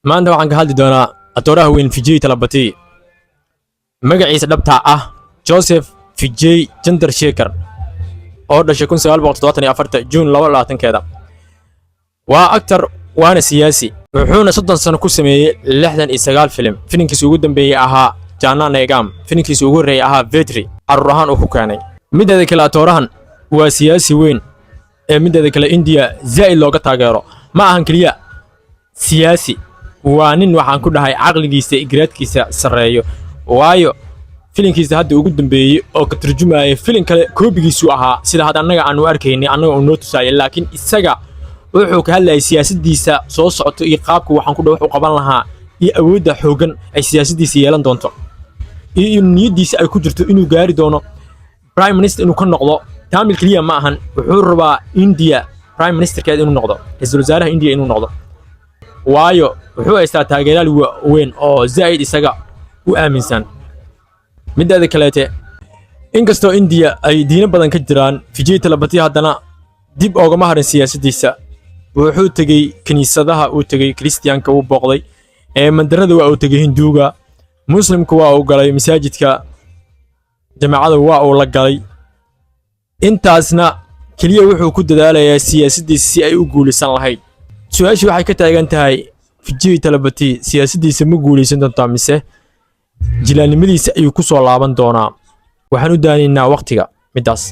maanta waxaan ka hadli doonaa atooraha weyn Vijay Talapati magaciisa dhabta ah Joseph Vijay Chandrasekhar oo dhashay 1974 June 22-keeda waa actor waana siyaasi wuxuuna 30 sano ku sameeyay 69 film filimkiisa ugu dambeeyay ahaa Jana Negam filimkiisa ugu horeeyay ahaa Vetri arurahan uu ku keenay mideeda kale atoorahan waa siyaasi weyn ee mideeda kale India zaid looga taageero ma ahan kaliya siyaasi waa nin waxaan ku dhahay aqligiisa igraadkiisa sareeyo waayo filimkiisa hadda ugu dambeeyay oo ka turjumaya filim kale koobigiisu ahaa sida hadda anaga aanu arkaynay anaga oo noo tusayay laakiin isaga wuxuu ka hadlayay siyaasadiisa soo socoto iyo qaabka waxaan ku dhahay wuxuu qaban lahaa iyo awoodda xoogan ay siyaasadiisa yeelan doonto iyo niyadiisa ay ku jirto inuu gaari doono prime minister inuu ka noqdo taamil kaliya ma ahan wuxuu rabaa India prime ministerkeeda inuu noqdo ra'iisul wasaaraha India inuu noqdo waayo wuxuu haystaa taageerayaal weyn oo zaid isaga u aaminsan mideeda kaleete inkastoo India ay diino badan ka jiraan Vijay Talapati haddana dib oogama harin siyaasadiisa wuxuu tagay kaniisadaha uu tagay Kristiyaanka uu booqday ee mandarada waa uu tagay Hinduuga muslimku waa uu galay masaajidka jamaacada waa uu la galay intaasna kaliya wuxuu ku dadaalayaa siyaasadiisa si ay u guulaysan lahayd su'aashu waxay ka taagan tahay Vijay Talapati siyaasadiisa ma guulaysan doontaa mise jilaanimadiisa ayuu ku soo laaban doonaa waxaan u daanaynaa waqtiga midaas